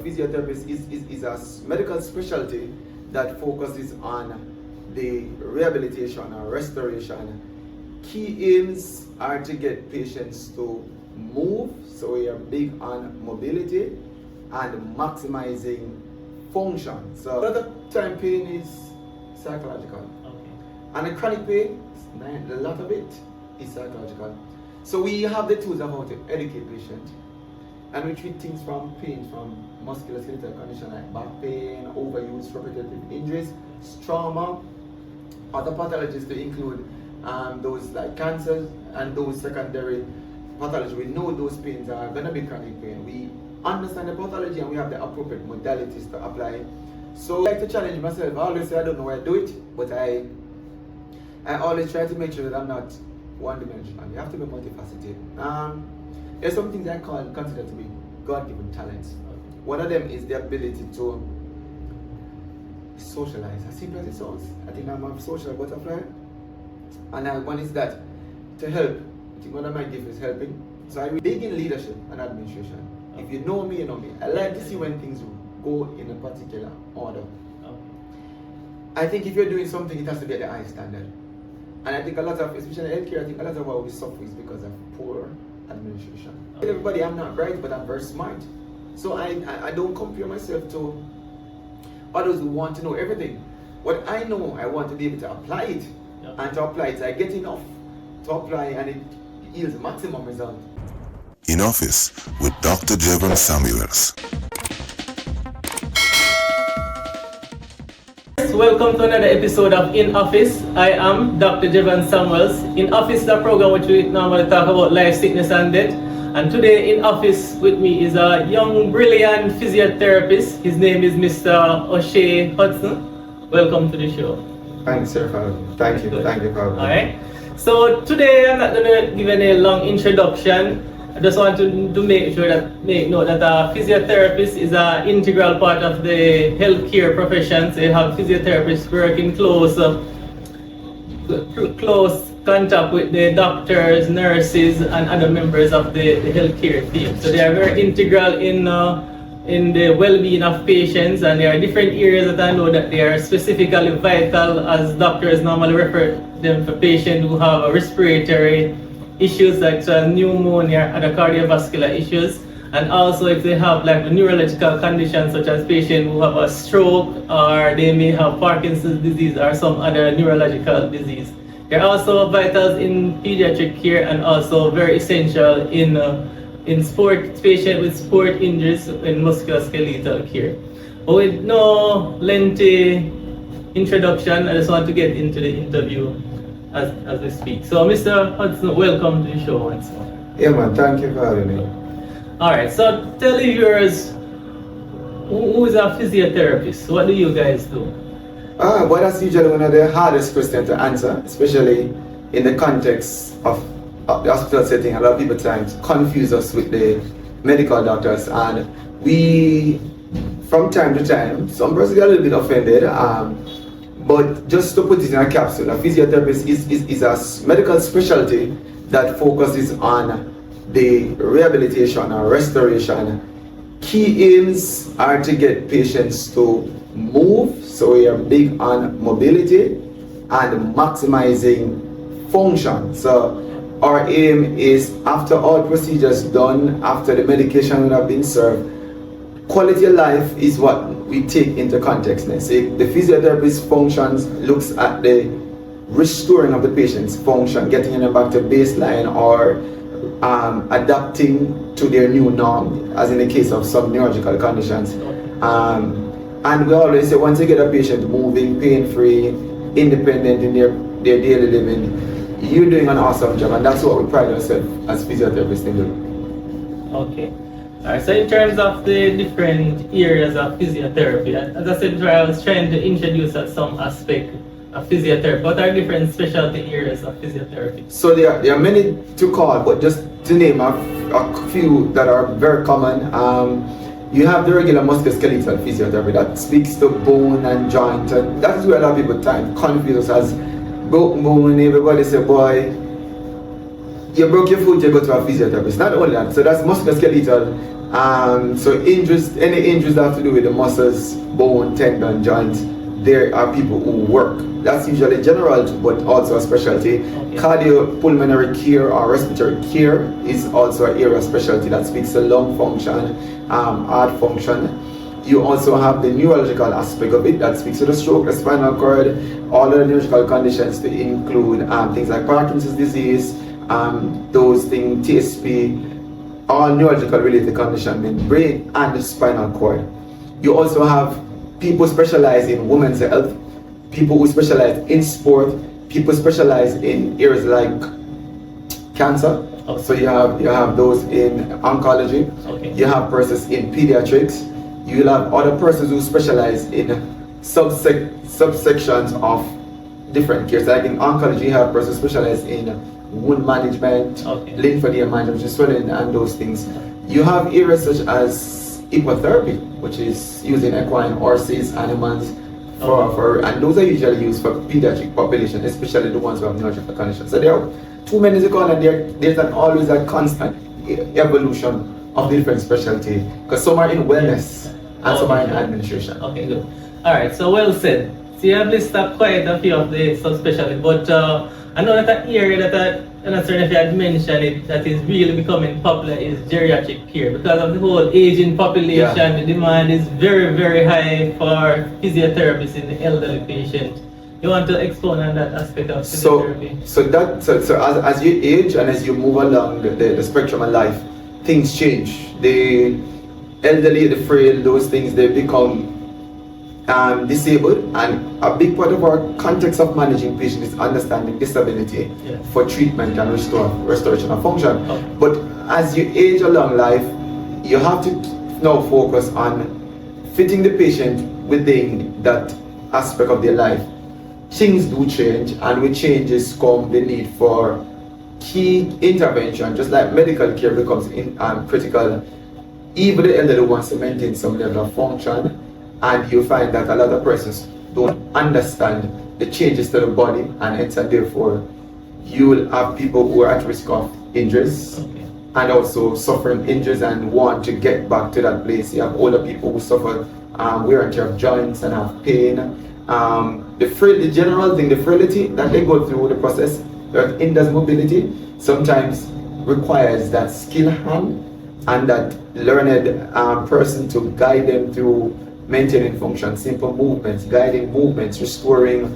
Physiotherapist is a medical specialty that focuses on the rehabilitation or restoration. Key aims are to get patients to move, so we are big on mobility and maximizing function. So a lot of time pain is psychological. Okay. And the chronic pain, a lot of it is psychological. So we have the tools of how to educate patients. And we treat things from pain, from musculoskeletal condition like back pain, overuse, repetitive injuries, trauma, other pathologies to include those like cancers and those secondary pathology. We know those pains are going to be chronic pain. We understand the pathology and we have the appropriate modalities to apply. So I like to challenge myself. I always say I don't know why I do it, but I always try to make sure that I'm not one-dimensional. You have to be multifaceted. There's some things I consider to be God-given talents. One of them is the ability to socialize, as simple as it sounds. I think I'm a social butterfly. And one is that to help. I think one of my gifts is helping. So I'm big in leadership and administration. If you know me, you know me. I like to see when things go in a particular order. I think if you're doing something, it has to be at the high standard. And I think a lot of, especially healthcare, I think a lot of what we suffer is because of poor administration. Everybody, I'm not bright, but I'm very smart. So I don't compare myself to others who want to know everything. What I know, I want to be able to apply it. And to apply it, I get enough to apply and it yields maximum result. In Office with Dr. Jevon Samuels. Welcome to another episode of In Office. I am Dr. Jevon Samuels. In Office is a program which we normally talk about life, sickness and death. And today in office with me is a young, brilliant physiotherapist. His name is Mr. Oshae Hudson. Welcome to the show. Thanks, sir. Thank you for having me. Alright. So today I'm not going to give any long introduction. I just want to make note that a physiotherapist is an integral part of the healthcare profession. So you have physiotherapists working close contact with the doctors, nurses, and other members of the healthcare team. So they are very integral in the well-being of patients, and there are different areas that I know that they are specifically vital, as doctors normally refer them for patients who have respiratory issues like pneumonia and cardiovascular issues, and also if they have like the neurological conditions such as patients who have a stroke, or they may have Parkinson's disease or some other neurological disease. They're also vitals in pediatric care and also very essential in sport patients with sport injuries in musculoskeletal care. But with no lengthy introduction, I just want to get into the interview as we speak. So Mr. Hudson, welcome to the show once more. Yeah man, thank you for having me. Alright, so tell the viewers, who is a physiotherapist? What do you guys do? Well, that's usually one of the hardest questions to answer, especially in the context of the hospital setting. A lot of people times confuse us with the medical doctors, and we, from time to time, some persons get a little bit offended. But just to put it in a capsule, a physiotherapist is a medical specialty that focuses on the rehabilitation or restoration. Key aims are to get patients to move, so we are big on mobility and maximizing function. So our aim is, after all procedures done, after the medication would have been served, quality of life is what we take into context. So the physiotherapist functions looks at the restoring of the patient's function, getting them back to baseline, or adapting to their new norm, as in the case of some neurological conditions. And we always say, once you get a patient moving, pain-free, independent in their daily living, you're doing an awesome job, and that's what we pride ourselves as physiotherapists in doing. Okay. Alright, so in terms of the different areas of physiotherapy, as I said before, I was trying to introduce some aspect of physiotherapy. What are different specialty areas of physiotherapy? So there are many to call, but just to name a few that are very common. You have the regular musculoskeletal physiotherapy that speaks to bone and joint. And that's where a lot of people confuse us as broken bone. Everybody say, boy, you broke your foot, you go to a physiotherapist. Not only that, so that's musculoskeletal. So injuries, any injuries that have to do with the muscles, bone, tendon, joints, there are people who work. That's usually general, but also a specialty. Okay. Cardiopulmonary care or respiratory care is also an area of specialty that speaks to lung function, heart function. You also have the neurological aspect of it that speaks to the stroke, the spinal cord, all of the neurological conditions to include things like Parkinson's disease, those things, TSP, all neurological related conditions in brain and the spinal cord. You also have people specialize in women's health, people who specialize in sport, people specialize in areas like cancer. Okay. So you have those in oncology. Okay. You have persons in pediatrics. You'll have other persons who specialize in subsections of different cares. Like in oncology, you have persons specialized in wound management, okay, lymphedema management, swelling, and those things. You have areas such as hipotherapy, which is using equine horses, animals, and those are usually used for pediatric population, especially the ones who have neurological conditions. So there are too many to call, and there's always a constant evolution of different specialty, because some are in wellness and some are in administration. Okay, good. All right, so well said. So you have listed quite a few of the subspecialties, but I know that an area that I'm not certain if you had mentioned it, that is really becoming popular is geriatric care. Because of the whole aging population, the demand is very, very high for physiotherapists in the elderly patient. You want to expound on that aspect of physiotherapy? So as you age and as you move along the spectrum of life, things change. The elderly, the frail, those things, they become disabled, and a big part of our context of managing patients is understanding disability for treatment and restoration of function. Okay. But as you age along life, you have to now focus on fitting the patient within that aspect of their life. Things do change, and with changes come the need for key intervention, just like medical care becomes critical. Even the elderly wants to maintain some level of function, and you find that a lot of persons don't understand the changes to the body, and hence and therefore you will have people who are at risk of injuries, Okay. and also suffering injuries and want to get back to that place. You have older people who suffer wear and tear of joints and have pain. The general thing, the frailty that they go through the process that hinders mobility sometimes requires that skilled hand and that learned person to guide them through maintaining function, simple movements, guiding movements, restoring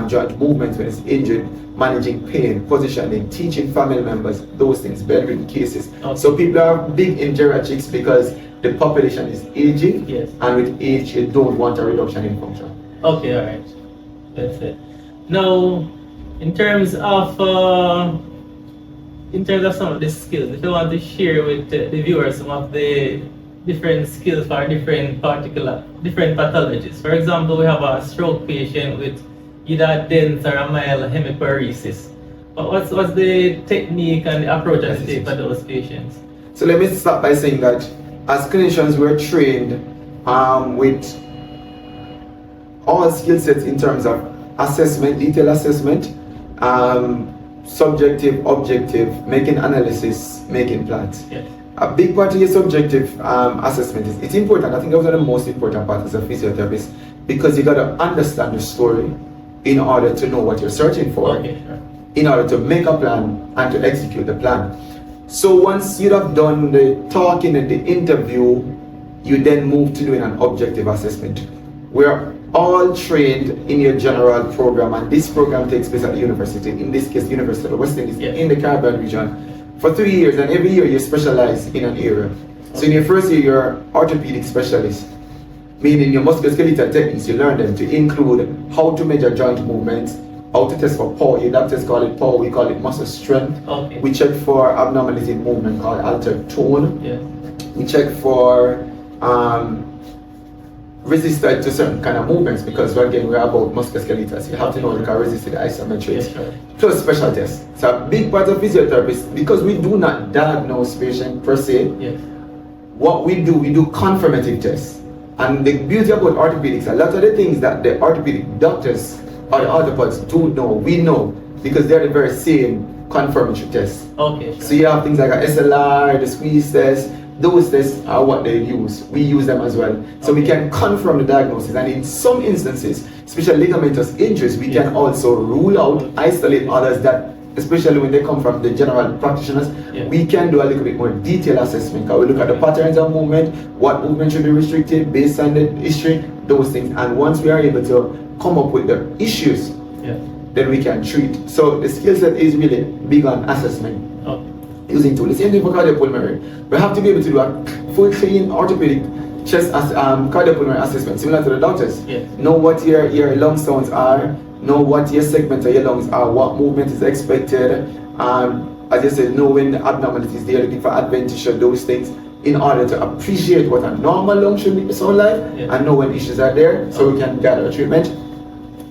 joint movements when it's injured, managing pain, positioning, teaching family members, those things, bedridden cases. Okay. So people are big in geriatrics because the population is aging, Yes. and with age you don't want a reduction in function. Okay, all right. That's it. Now, in terms of some of the skills, if you want to share with the viewers some of the different skills for different pathologies. For example, we have a stroke patient with either a dense or a mild hemiparesis. But what's the technique and the approach that you take for those patients? So let me start by saying that as clinicians we're trained with all skill sets in terms of assessment, detailed assessment, subjective, objective, making analysis, making plans. Yes. A big part of your subjective assessment it's important. I think that was one of the most important parts as a physiotherapist, because you got to understand the story in order to know what you're searching for, Okay, sure. in order to make a plan and to execute the plan. So once you have done the talking and the interview, you then move to doing an objective assessment. We're all trained in your general program, and this program takes place at the university, in this case University of the West Indies, Yes. in the Caribbean region, for 3 years, and every year you specialize in an area. So in your first year you're orthopedic specialist, meaning your musculoskeletal techniques, you learn them to include how to measure joint movements, how to test for power. Your doctors call it power, we call it muscle strength. Okay. We check for abnormality in movement called altered tone. Yes. We check for resistance to certain kind of movements, because again we're about musculoskeletal, so you have to know you can resist the isometrics. Yes, sure. Plus special tests. So a big part of physiotherapists, because we do not diagnose patients per se, Yes. what we do confirmative tests. And the beauty about orthopedics, a lot of the things that the orthopedic doctors or the orthopods don't know, we know, because they're the very same confirmatory tests. Okay. Sure. So you have things like a SLR, the squeeze test. Those tests are what they use. We use them as well. So we can confirm the diagnosis, and in some instances, especially ligamentous injuries, we can also rule out, isolate others that, especially when they come from the general practitioners, we can do a little bit more detailed assessment. We look at the patterns of movement, what movement should be restricted based on the history, those things. And once we are able to come up with the issues, then we can treat. So the skill set is really big on assessment. Using tools. The same thing for cardiopulmonary. We have to be able to do a full clean orthopedic chest cardiopulmonary assessment, similar to the doctors. Know what your lung sounds are, know what your segment of your lungs are, what movement is expected. As I said, know when the abnormalities they are looking for adventitia, those things, in order to appreciate what a normal lung should sound like, and know when issues are there, so we can gather a treatment.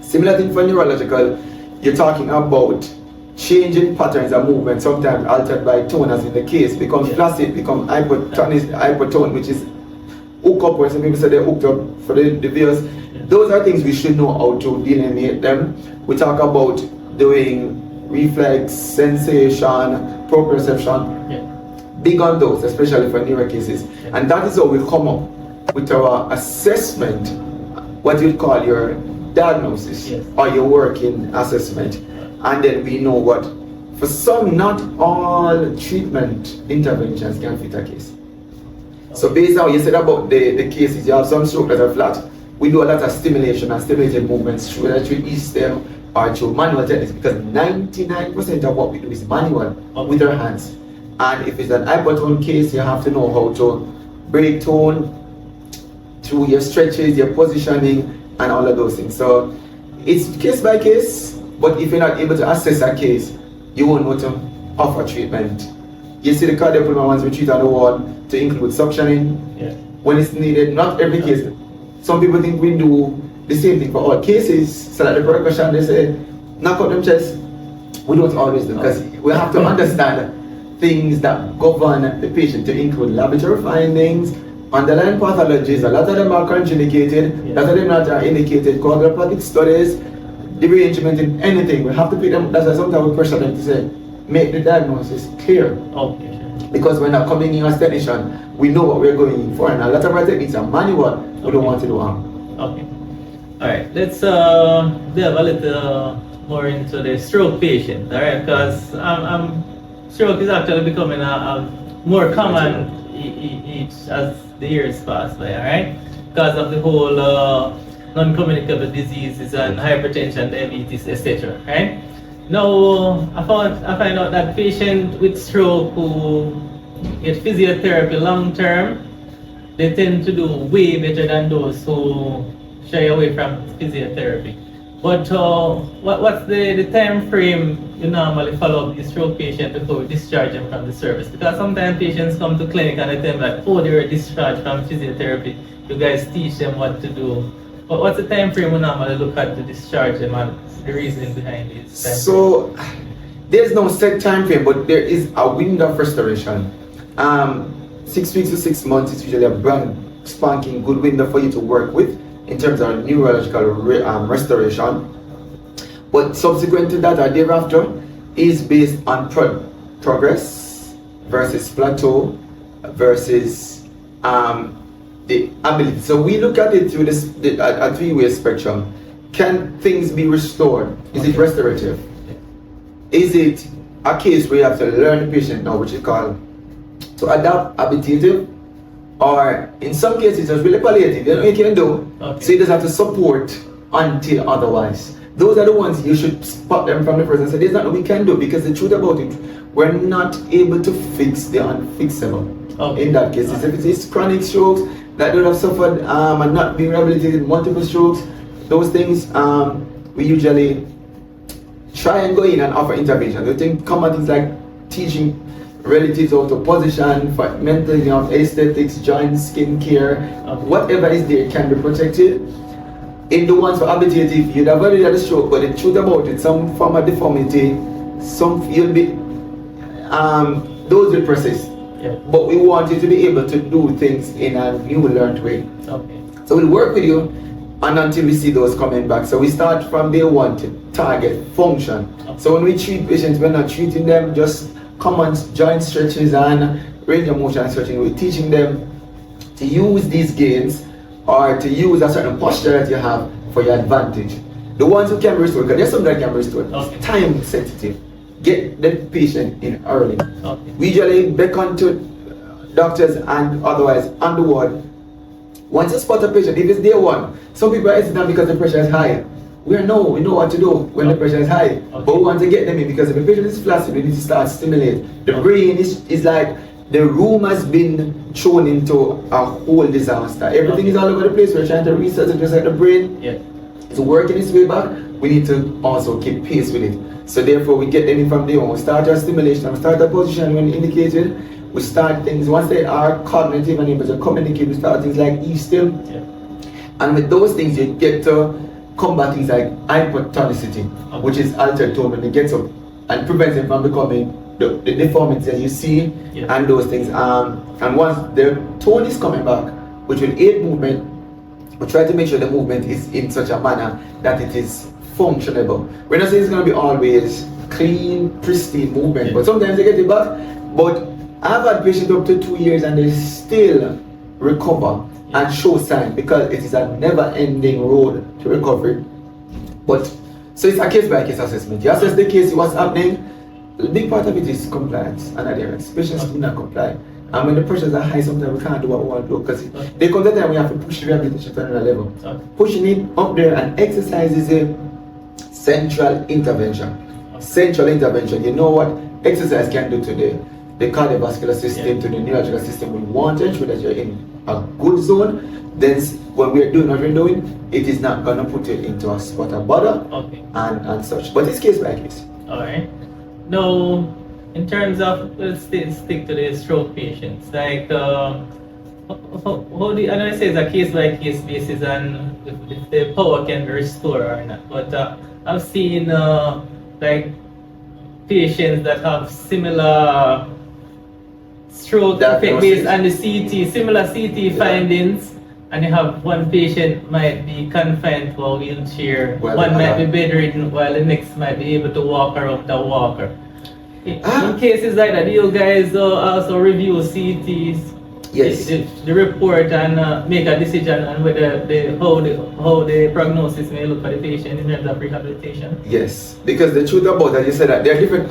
Similar thing for neurological. You're talking about changing patterns of movement, sometimes altered by tone, as in the case, become flaccid, become hypotone, which is hook up, where some people say they're hooked up for the viewers. Those are things we should know how to delineate them. We talk about doing reflex, sensation, proprioception, big on those, especially for neuro cases. And that is how we come up with our assessment, what you call your diagnosis or your working assessment. And then we know what, for some, not all treatment interventions can fit a case. So based on what you said about the cases, you have some stroke that are flat. We do a lot of stimulation and stimulated movements, whether through e-stem or through manual techniques, because 99% of what we do is manual with our hands. And if it's an hypotone case, you have to know how to break tone through your stretches, your positioning, and all of those things. So it's case by case. But if you're not able to assess a case, you won't know to offer treatment. You see the cardiopulmonary ones we treat on the wall to include suctioning when it's needed. Not every case. Some people think we do the same thing for all cases, so that the percussion, they say, knock out them chest. We don't always do, because we have to understand things that govern the patient, to include laboratory findings, underlying pathologies. A lot of them are contraindicated, a lot of them are indicated, coagulopathic studies, derangement in anything. We have to put them, that's why sometimes we pressure them to say, make the diagnosis clear. Because we're not coming in as technician, we know what we're going in for, and a lot of our techniques are manual. We don't want to do harm. Alright, let's delve a little more into the stroke patient, alright, because stroke is actually becoming a more common each as the years pass by, alright, because of the whole non-communicable diseases and hypertension, diabetes, etc. Right? Now, I find out that patients with stroke who get physiotherapy long term, they tend to do way better than those who shy away from physiotherapy. But what's the time frame you normally follow up the stroke patient before you discharge them from the service? Because sometimes patients come to clinic and they tell me like, oh, they were discharged from physiotherapy. You guys teach them what to do. But what's the time frame we normally look at to discharge them and the reasoning behind it? So there's no set time frame, but there is a window of restoration. 6 weeks to 6 months is usually a brand spanking good window for you to work with in terms of neurological restoration. But subsequent to that or thereafter is based on progress versus plateau versus the ability. So we look at it through a three-way spectrum. Can things be restored? Is it restorative? Is it a case where you have to learn the patient now, which is called to adapt, habitative, or in some cases it's really palliative, you know you can do. So you just have to support until otherwise. Those are the ones you should spot them from the first and say, there's nothing we can do, because the truth about it, we're not able to fix the unfixable. In that case, if it is chronic strokes that don't have suffered and not being rehabilitated, multiple strokes, those things, we usually try and go in and offer intervention. We think common things like teaching relatives how to position, for mental health, aesthetics, joints, skin care, whatever is there can be protected. In the ones for habitative, you'd have already had a stroke, but the truth about it, some form of deformity, some you'll be, those will persist. But we want you to be able to do things in a new learned way. So we'll work with you and until we see those coming back. So we start from day one to target function. So when we treat patients, we're not treating them just common joint stretches and range of motion stretching. We're teaching them to use these gains or to use a certain posture that you have for your advantage. The ones who can be restored, because there's some that can be restored, Okay. time sensitive. Get the patient in early. Okay. We usually beckon to doctors and otherwise on the ward. Once you spot a patient, if it's day one, some people are hesitant because the pressure is high. We know what to do when the pressure is high. Okay. But we want to get them in because if the patient is flaccid, we need to start stimulate. The brain is like the room has been thrown into a whole disaster. Everything is all over the place. We're trying to research it just like the brain. Yeah. It's working its way back. We need to also keep pace with it. So therefore we get them in from day one. We start our stimulation, we start our position when indicated. We start things, once they are cognitive and able to communicate, we start things like E-still. Yeah. And with those things you get to combat things like hypertonicity, which is altered tone when it gets up and prevents them from becoming the deformities that you see. Yeah. And those things. And once the tone is coming back, which will aid movement, we try to make sure the movement is in such a manner that it is functionable. We're not saying it's going to be always clean, pristine movement, Yeah. but sometimes they get it back. But I've had patients up to 2 years and they still recover and show signs because it is a never-ending road to recovery. But so it's a case-by-case assessment. You assess the case, what's happening. A big part of it is compliance and adherence. Patients do not comply. And when the pressures are high, sometimes we can't do what we want to do because there comes a time we have to push the rehabilitation to another level. Pushing it up there, and exercise is a central intervention. Central intervention. You know what exercise can do to the cardiovascular system, to the neurological system. We want to ensure that you're in a good zone. Then when we're doing what we're doing, it is not going to put you into a spot of bother and such. But it's case by case. Alright. Now, in terms of, let's stick to the stroke patients, like, how do you, I know it says a case by case basis and if the power can be restored or not, but I've seen like patients that have similar stroke effect based on the CT, similar CT findings, and you have one patient might be confined to a wheelchair, one might be bedridden while the next might be able to walk around the walker. In cases like that, you guys also review CTs, Yes. the report, and make a decision on whether how the prognosis may look for the patient in terms of rehabilitation. Yes, because the truth about that, you said that there are different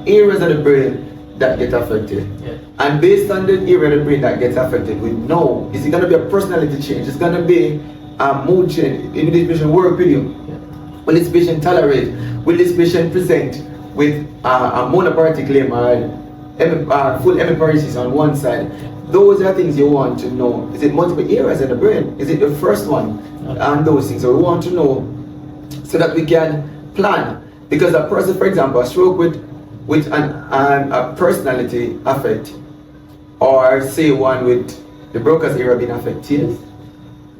areas of the brain that get affected. Yeah. And based on the area of the brain that gets affected, we know, is it going to be a personality change? It's going to be a mood change. Will this patient work with you? Yeah. Will this patient tolerate? Will this patient present with a monoparetic limb or full hemiparesis on one side? Those are things you want to know. Is it multiple areas in the brain? Is it the first one? And those things. So we want to know so that we can plan. Because a person, for example, a stroke with a personality affect, or say one with the Broca's area being affected,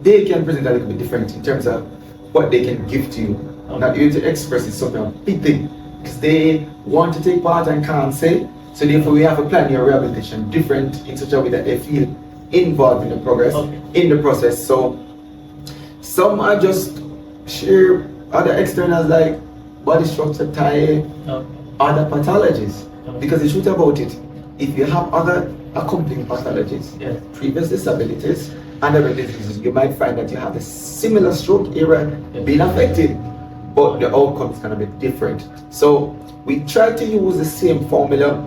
they can present a little bit different in terms of what they can give to you. Not able to express is something a big thing. Because they want to take part and can't say. So therefore we have to plan your rehabilitation different in such a way that they feel involved in the progress, in the process. So some are just sheer other externals like body structure, tie, other pathologies. Because the truth about it, if you have other accompanying pathologies, previous disabilities and other diseases, you might find that you have a similar stroke area being affected, but the outcome is going to be different. So we try to use the same formula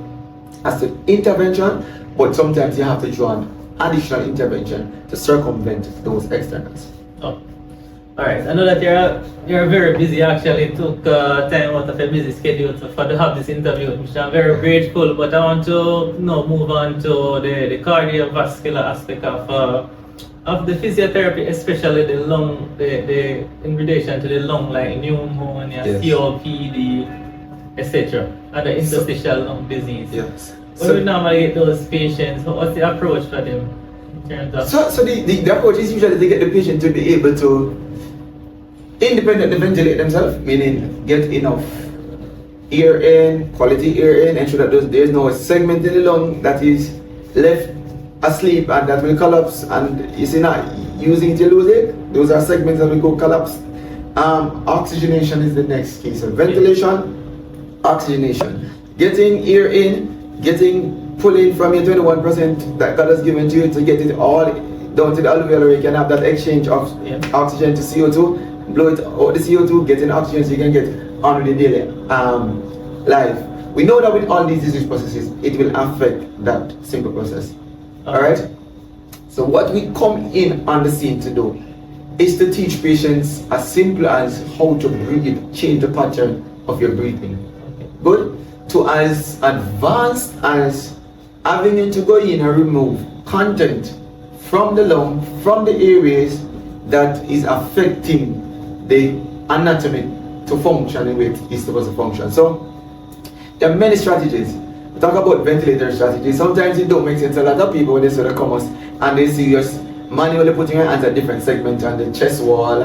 as the intervention, but sometimes you have to draw an additional intervention to circumvent those externals. Alright, I know that you're very busy. Actually, it took time out of your busy schedule to have this interview, which I'm very grateful. But I want to move on to the cardiovascular aspect of the physiotherapy, especially the lung, the in relation to the lung, like pneumonia, COPD, etc., and the interstitial lung disease. Yes. When we normally get those patients, what's the approach for them in terms of? So the approach is usually to get the patient to be able to independently ventilate themselves, meaning get enough air in, quality air in, ensure that there's no segment in the lung that is left asleep and that will collapse. And you see now, using it, you lose it. Those are segments that we go collapse. Oxygenation is the next key. So ventilation, oxygenation. Getting air in, pulling from your 21% that God has given to you to get it all down to the alveolar. You can have that exchange of oxygen to CO2, blow it out the CO2, getting oxygen so you can get on with the daily life. We know that with all these disease processes, it will affect that simple process. Alright? So what we come in on the scene to do is to teach patients as simple as how to breathe, change the pattern of your breathing. Good? To as advanced as having to go in and remove content from the lung, from the areas that is affecting the anatomy to function in the way it is supposed to function. So there are many strategies. We talk about ventilator strategies. Sometimes it don't make sense. A lot of people when they sort of come us and they see us manually putting your hands at different segments on the chest wall,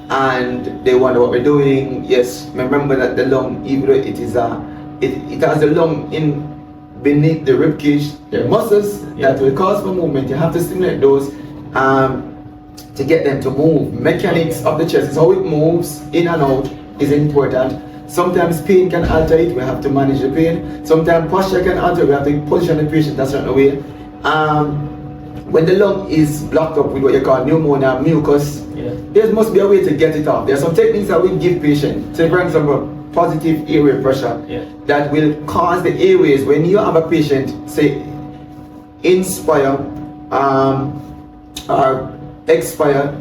and they wonder what we're doing. Yes, remember that the lung, even though it is it has a lung in beneath the rib cage, there are muscles that will cause for movement. You have to stimulate those to get them to move. Mechanics of the chest is how it moves in and out is important. Sometimes pain can alter it, we have to manage the pain. Sometimes posture can alter, we have to position the patient a certain way. When the lung is blocked up with what you call pneumonia, mucus, there must be a way to get it off. There are some techniques that we give patients. Say for example, positive airway pressure that will cause the airways. When you have a patient, say, inspire or expire,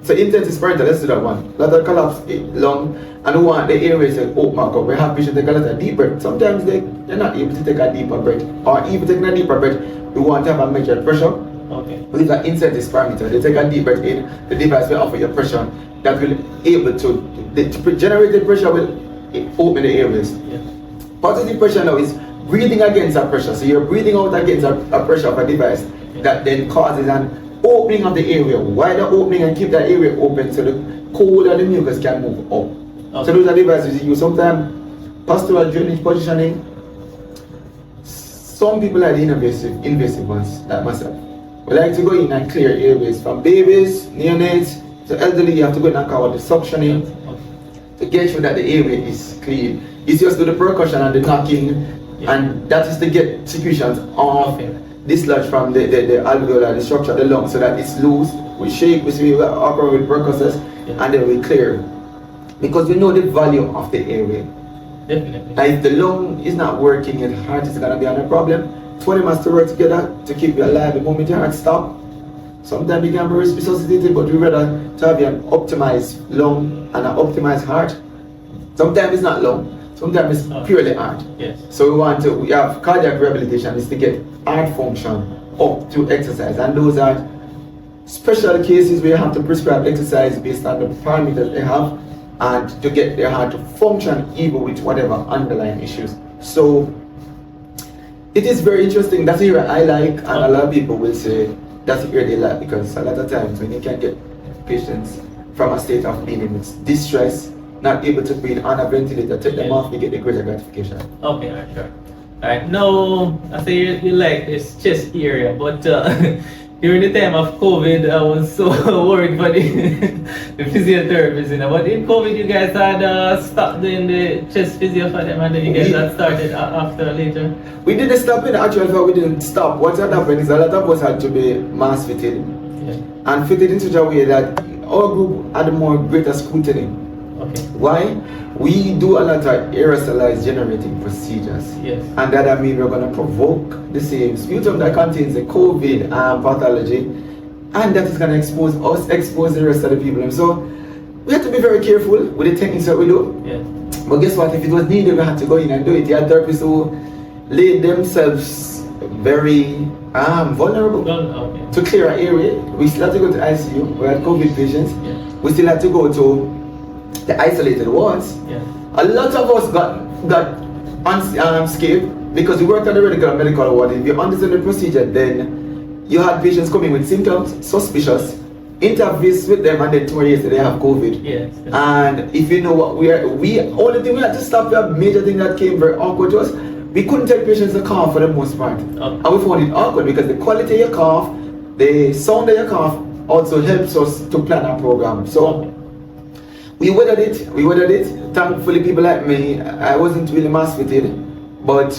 so intense inspirator, let's do that one. Let that collapse lung, and we want the airways to open back up. We have patients take a lot of deep breath. Sometimes they're not able to take a deeper breath, or even taking a deeper breath, we want to have a measured pressure. With an incentive parameter, they take a deep breath in, the device will offer you pressure that will able to, the generated pressure will open the airways. Positive pressure now is breathing against that pressure. So you're breathing out against a pressure of a device that then causes an opening of the area, wider opening, and keep that area open so the cold and the mucus can move up. So those are devices you use. Sometimes postural drainage positioning. Some people are the invasive ones, like myself. We like to go in and clear airways from babies, neonates, to elderly. You have to go in and cover the suctioning to get sure that the airway is clean. It's just do the percussion and the knocking, and that is to get secretions off, dislodge from the alveolar, the structure of the lung, so that it's loose. We shake, we operate with percussors, and then we clear. Because we know the value of the airway. Definitely. And if the lung is not working, your heart is going to be under a problem. 20 must to work together to keep you alive. The moment your heart stops, sometimes you can be resuscitated, but we rather to have an optimized lung and an optimized heart. Sometimes it's not lung, sometimes it's purely heart. So we have cardiac rehabilitation is to get heart function up through exercise, and those are special cases where you have to prescribe exercise based on the parameters they have, and to get their heart to function even with whatever underlying issues. So it is very interesting. That's the area I like, and a lot of people will say that's the area they like, because a lot of times when you can get patients from a state of being in distress, not able to breathe on a ventilator, take them off, you get the greater gratification. Okay, alright, sure. Alright, now I say you like this chest area, but during the time of COVID, I was so worried for the physiotherapists, you know. But in COVID, you guys had stopped doing the chest physio for them, and then you guys had started after later. We didn't stop in actual fact, we didn't stop. What had happened is a lot of us had to be mass fitted, and fitted in such a way that our group had more greater scrutiny. Why? We do a lot of aerosolized generating procedures, and that means we're going to provoke the same sputum that contains the COVID pathology, and that is going to expose the rest of the people. So we have to be very careful with the techniques that we do. But guess what? If it was needed, we had to go in and do it. You had therapists who laid themselves very vulnerable to clear an area. We still had to go to ICU. We had COVID patients. We still had to go to the isolated wards. A lot of us got unscathed because we worked on the medical ward. If you understand the procedure, then you had patients coming with symptoms, suspicious, interviews with them, and then 2 years they have COVID. And if you know what only thing we had to stop, the major thing that came very awkward to us, we couldn't tell patients to cough for the most part. And we found it awkward because the quality of your cough, the sound of your cough also helps us to plan our program. So we weathered it. Thankfully, people like me, I wasn't really mass fitted, but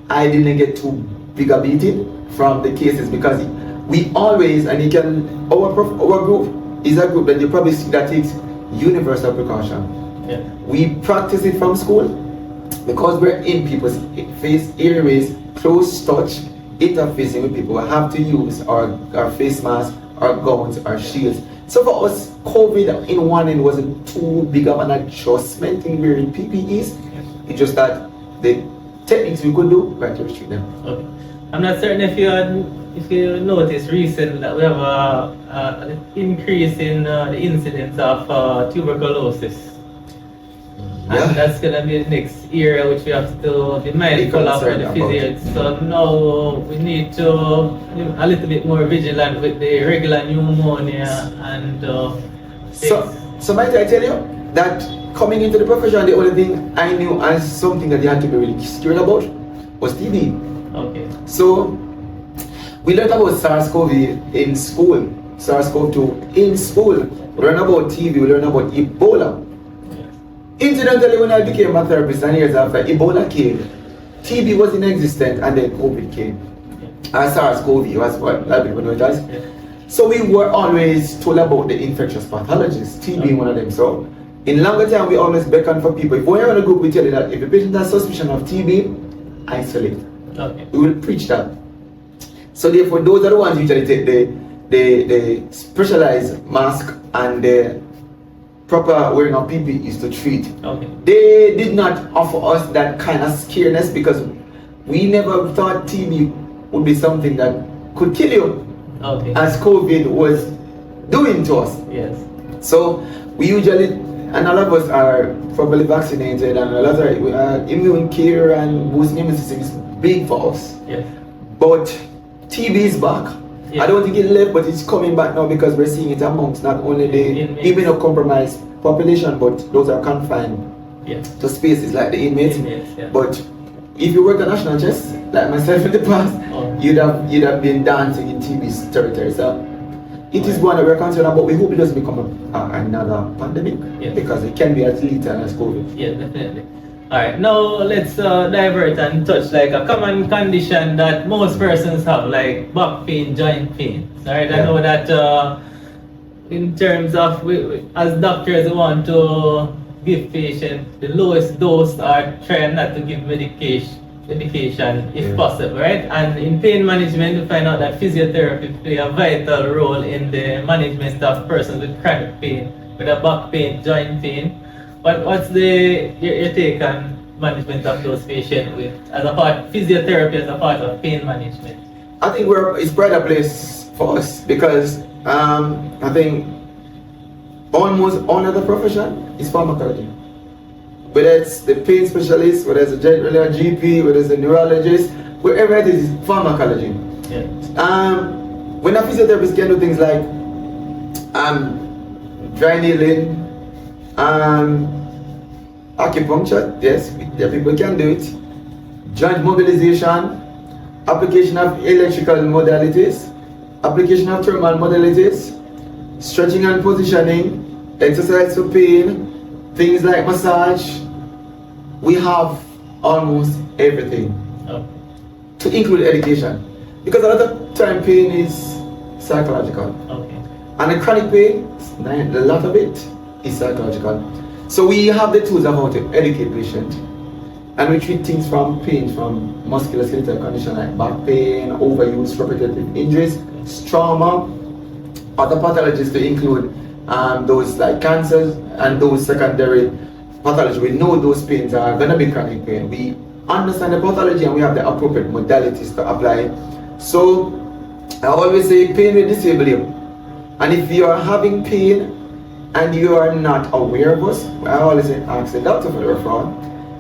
I didn't get too big a beating from the cases because we always, and you can, our group is a group that you probably see that takes universal precaution. Yeah. We practice it from school because we're in people's face areas, close touch, interfacing with people. We have to use our face masks, our gowns, our shields. So for us, COVID in one end wasn't too big of an adjustment in wearing PPEs. It's just that the techniques we could do, we had to restrict them. Okay. I'm not certain if you noticed recently that we have an increase in the incidence of tuberculosis. Yeah. And that's going to be the next area which we have to be mindful of for the physios. So now we need to be a little bit more vigilant with the regular pneumonia and So might I tell you that coming into the profession, the only thing I knew as something that you had to be really scared about was TB. Okay. So we learned about SARS-CoV in school, SARS-CoV-2 in school. We learned about TB, we learned about Ebola. Incidentally, when I became a therapist and years after, Ebola came, TB was inexistent, and then COVID came. SARS-CoV was what a lot of people know it as. Yeah. So we were always told about the infectious pathologies, TB being one of them. So in longer time, we always beckon for people. If we're in a group, we tell you that if a patient has suspicion of TB, isolate. Okay. We will preach that. So therefore, those are the ones usually take the specialized mask and the proper wearing of PPEs to treat. Okay. They did not offer us that kind of scareness because we never thought TB would be something that could kill you, Okay. as COVID was doing to us. Yes. So we usually, and a lot of us are probably vaccinated, and a lot of immune care and boosting immune system is big for us. Yes. But TB is back. Yeah. I don't think it left, but it's coming back now because we're seeing it amongst not only the immunocompromised population, but those are confined Yes. to spaces like the inmates. Yeah. But if you work on national chess, like myself in the past, Oh. you'd have been dancing in TB's territory. So it is one that we're concerned about. We hope it doesn't become another pandemic, Yes. because it can be as lethal as COVID. Yeah, definitely. Alright, now let's divert and touch like a common condition that most persons have, like back pain, joint pain. Alright, I Yeah. know that in terms of, we, as doctors, we want to give patients the lowest dose or try not to give medication if Yeah. possible, right? And in pain management, we find out that physiotherapy play a vital role in the management of persons with chronic pain, with a back pain, joint pain. What's your take on management of those patients with physiotherapy as a part of pain management? I think it's quite a place for us because I think almost all other profession is pharmacology. Whether it's the pain specialist, whether it's a general GP, whether it's a neurologist, wherever it is pharmacology. Yeah. When a physiotherapist can do things like dry needling, acupuncture, yes, people can do it. Joint mobilization, application of electrical modalities, application of thermal modalities, stretching and positioning, exercise for pain, things like massage. We have almost everything, Oh. to include education, because a lot of time pain is psychological, Okay. and the chronic pain, a lot of it is psychological. So we have the tools of how to educate patients, and we treat things from pain, from musculoskeletal condition like back pain, overuse, repetitive injuries, trauma, other pathologies to include those like cancers and those secondary pathology. We know those pains are going to be chronic pain. We understand the pathology and we have the appropriate modalities to apply. So I always say pain will disable you. And if you are having pain and you are not aware of us, I always say ask the doctor for the referral.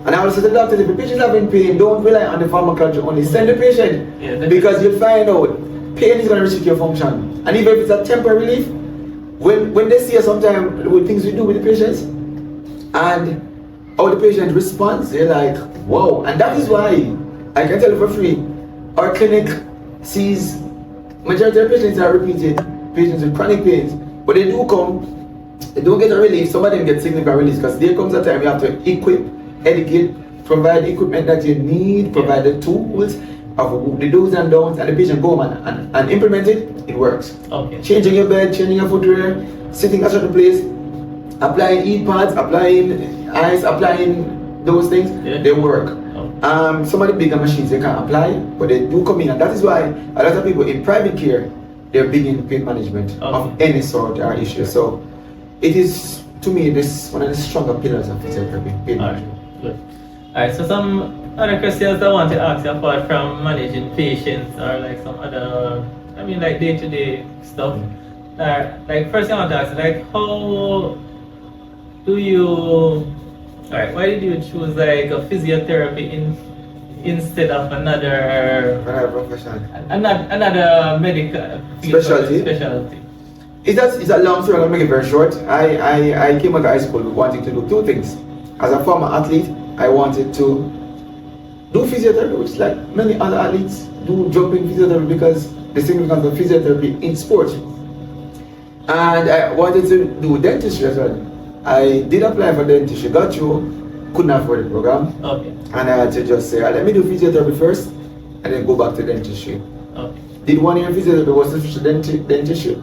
And I always say to the doctor, if the patient is having pain, don't rely on the pharmacology only. Send the patient, because you'll find out pain is going to restrict your function. And even if it's a temporary relief, when they see us sometimes with things we do with the patients and how the patient responds, they're like, wow. And that is why I can tell you for free, our clinic sees majority of patients are repeated patients with chronic pains, but they do come, they don't get a relief. Some of them get significant relief because there comes a time you have to equip, educate, provide equipment that you need, provide the tools of the do's and don'ts, and the patient go home and implement it. It works. Okay. Changing your bed, changing your footwear, sitting at a certain place, applying e-pads, applying ice, applying those things, they work. Some of the bigger machines they can't apply, but they do come in, and that is why a lot of people in private care, they're big in pain management of any sort or issue. So it is, to me, this one of the stronger pillars of physiotherapy, pain management. Good. Alright, so some other questions I want to ask you apart from managing patients or like some other, I mean like day-to-day stuff. Like first thing I want to ask, like how do you, alright, why did you choose like a physiotherapy instead of another profession? Another medical specialty? It's a long story, I'll make it very short. I came out of high school wanting to do two things. As a former athlete, I wanted to do physiotherapy, which like many other athletes do jumping physiotherapy because the significance of physiotherapy in sport. And I wanted to do dentistry as well. I did apply for dentistry, got through, couldn't afford the program. Okay. And I had to just say, let me do physiotherapy first and then go back to dentistry. Okay. Did 1 year physiotherapy, was the switch to dentistry.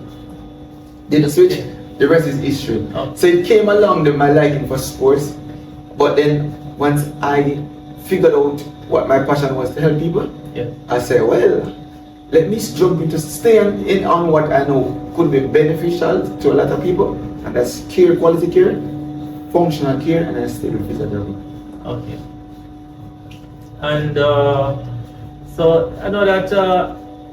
Did the switch, the rest is history. Okay. So it came along with my liking for sports, but then once I figured out what my passion was to help people, I said, well, let me jump into staying in on what I know could be beneficial to a lot of people, and that's care, quality care, functional care, and I stayed with physiotherapy. Okay. And so I know that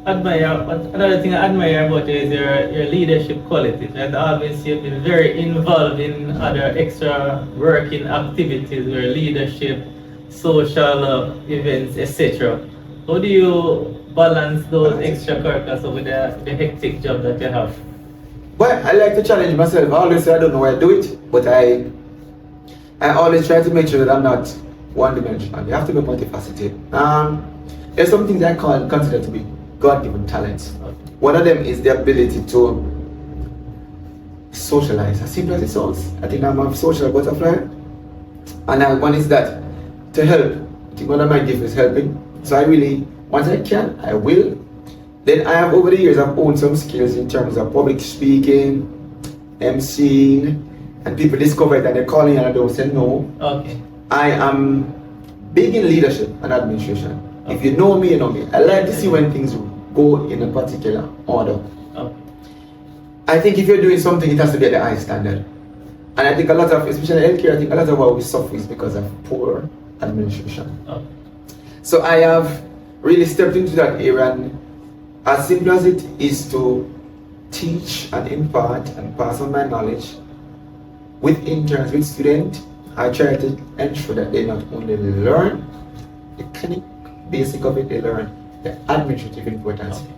another thing I admire about you is your leadership qualities. Right? Always you've been very involved in other extra working activities, your leadership, social events, etc. How do you balance those extracurriculars with the hectic job that you have? Well, I like to challenge myself. I always say I don't know why I do it, but I always try to make sure that I'm not one-dimensional. You have to be multifaceted. There's some things I consider to be God-given talents. One of them is the ability to socialize, as simple as it sounds. I think I'm a social butterfly. And one is that to help. I think one of my gifts is helping. So I really, once I can, I will. Then I have over the years, I've owned some skills in terms of public speaking, emceeing, and people discover that they're calling and I don't say no. Okay. I am big in leadership and administration. Okay. If you know me, you know me. I like to see when things go in a particular order. Okay. I think if you're doing something, it has to be at the high standard. And I think a lot of, especially healthcare, I think a lot of what we suffer is because of poor administration. Okay. So I have really stepped into that area, and as simple as it is to teach and impart and pass on my knowledge with interns, with students, I try to ensure that they not only learn the clinic basic of it, they learn the administrative importance. Okay.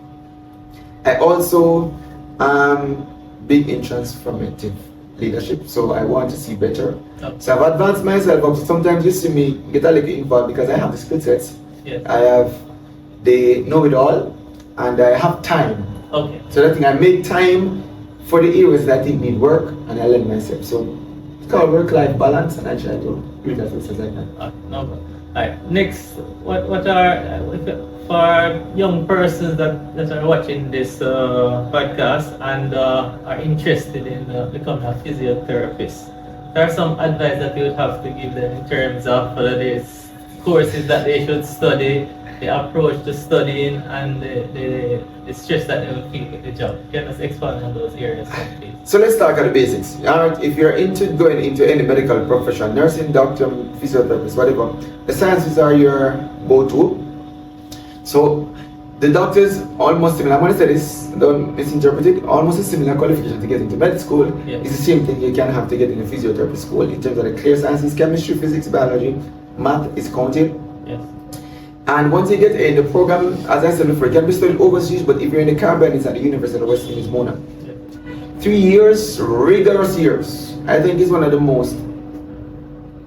I also am big in transformative leadership, so I want to see better. Okay. So I've advanced myself up. Sometimes you see me get a little involved because I have the skill sets. Yes. I have the know-it-all, and I have time. Okay. So that thing, I make time for the areas that I think need work, and I learn myself. So it's called work-life balance, and I try to do it as best as I can. No problem. Alright, next, what are for young persons that are watching this podcast and are interested in becoming a physiotherapist? There are some advice that you would have to give them in terms of the courses that they should study, the approach to studying, and the stress that they will feel with the job. Can you just expand on those areas, please? So let's start at the basics. Alright, if you're going into any medical profession, nursing, doctor, physiotherapist, whatever, the sciences are your go-to. So the doctors almost similar. I'm going to say this, don't misinterpret it. Almost a similar qualification to get into med school. Yeah. It's the same thing you can have to get into physiotherapy school in terms of the clear sciences, chemistry, physics, biology, math is counted. Yes. And once you get in the program, as I said before, it can be studied overseas, but if you're in the Caribbean, it's at the University of West Indies, Mona. Yeah. 3 years, rigorous years. I think it's one of the most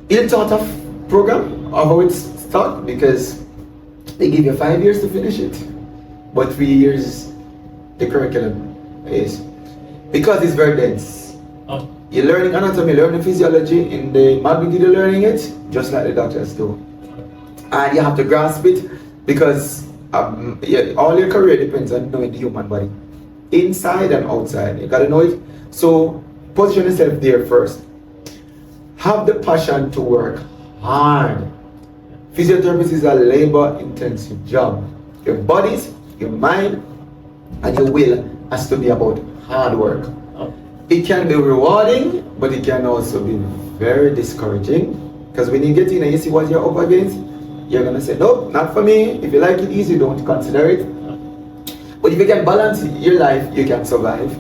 ill-thought of program of how it's taught, because they give you 5 years to finish it, but 3 years the curriculum is because it's very dense. Oh. You're learning anatomy, learning physiology in the magnitude you're learning it, just like the doctors do. And you have to grasp it because all your career depends on knowing the human body, inside and outside. You gotta know it. So position yourself there first. Have the passion to work hard. Physiotherapy is a labor-intensive job. Your bodies, your mind, and your will has to be about hard work. It can be rewarding, but it can also be very discouraging. Because when you get in and you see what you're up against, you're gonna say, nope, not for me. If you like it easy, don't consider it. But if you can balance your life, you can survive.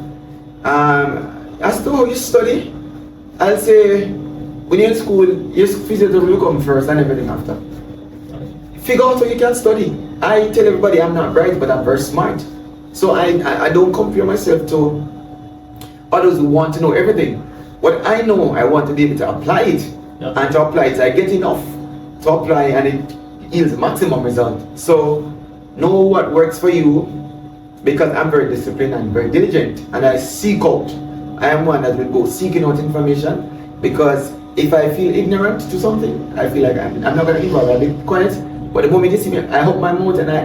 As to how you study, I'll say when you're in school, your physiotherapy will come first and everything after. Figure out how you can study. I tell everybody I'm not bright, but I'm very smart. So I don't compare myself to others who want to know everything. What I know, I want to be able to apply it. Yep. And to apply it, I get enough to apply and it yields maximum result. So know what works for you, because I'm very disciplined and very diligent, and I seek out. I am one that will go seeking out information, because if I feel ignorant to something, I feel like I'm not going to involve. I'll be quiet. But the moment you see me, I hope my mouth and I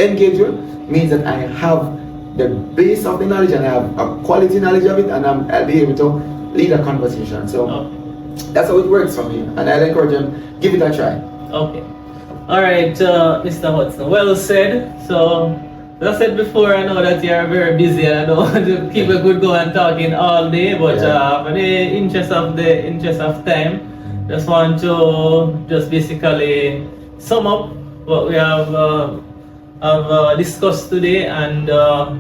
engage you, means that I have the base of the knowledge and I have a quality knowledge of it, and I'll be able to lead a conversation. So that's how it works for me, and I'll encourage them, give it a try. Okay. All right, Mr. Hudson. Well said. So, as I said before, I know that you are very busy, and I don't want to keep a good going talking all day. But for the interest of time, just want to just basically sum up what we have discussed today, and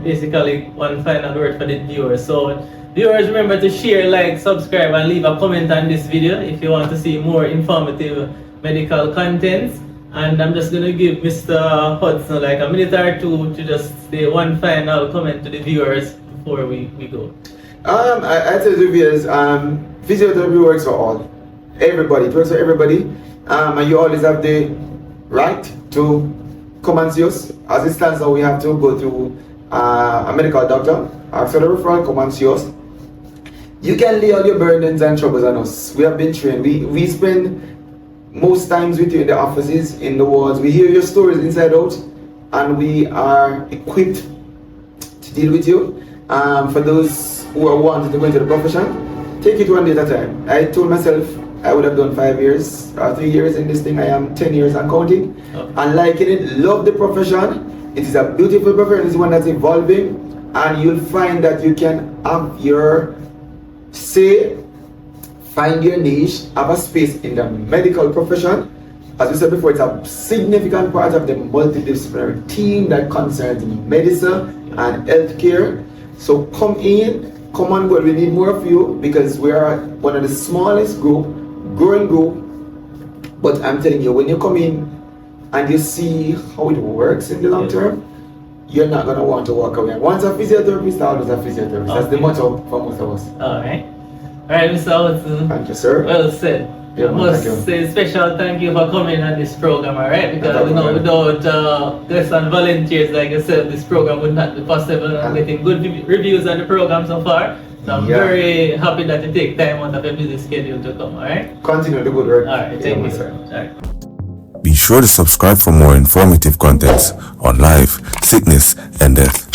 basically one final word for the viewers. So, viewers, remember to share, like, subscribe, and leave a comment on this video if you want to see more informative medical contents. And I'm just going to give Mr. Hudson like a minute or two to just say one final comment to the viewers before we go. I tell the viewers, physiotherapy works for all. Everybody, it works for everybody. And you always have the right to come and see us. As it stands now, we have to go through a medical doctor, ask for the referral, come and see us. You can lay all your burdens and troubles on us. We have been trained. We spend most times with you in the offices, in the wards. We hear your stories inside out, and we are equipped to deal with you. For those who are wanting to go into the profession, take it one day at a time. I told myself I would have done 5 years or 3 years in this thing. I am 10 years and counting. And liking it, love the profession. It is a beautiful profession. It's one that's evolving, and you'll find that you can have your say, find your niche, have a space in the medical profession. As we said before, it's a significant part of the multidisciplinary team that concerns medicine and healthcare. So come in, come on board. We need more of you, because we are one of the smallest group, growing group. But I'm telling you, when you come in and you see how it works in the long term, you're not going to want to walk away. Once a physiotherapist, always a physiotherapist. That's the motto for most of us. All right, Mr. Hudson. Thank you, sir. Well said. I must say special thank you for coming on this program, alright? Because without guests and volunteers like yourself, this program would not be possible. I'm getting good reviews on the program so far. So I'm very happy that you take time out of your busy schedule to come, alright? Continue the good work. Alright, thank you, sir. Be sure to subscribe for more informative contents on life, sickness, and death.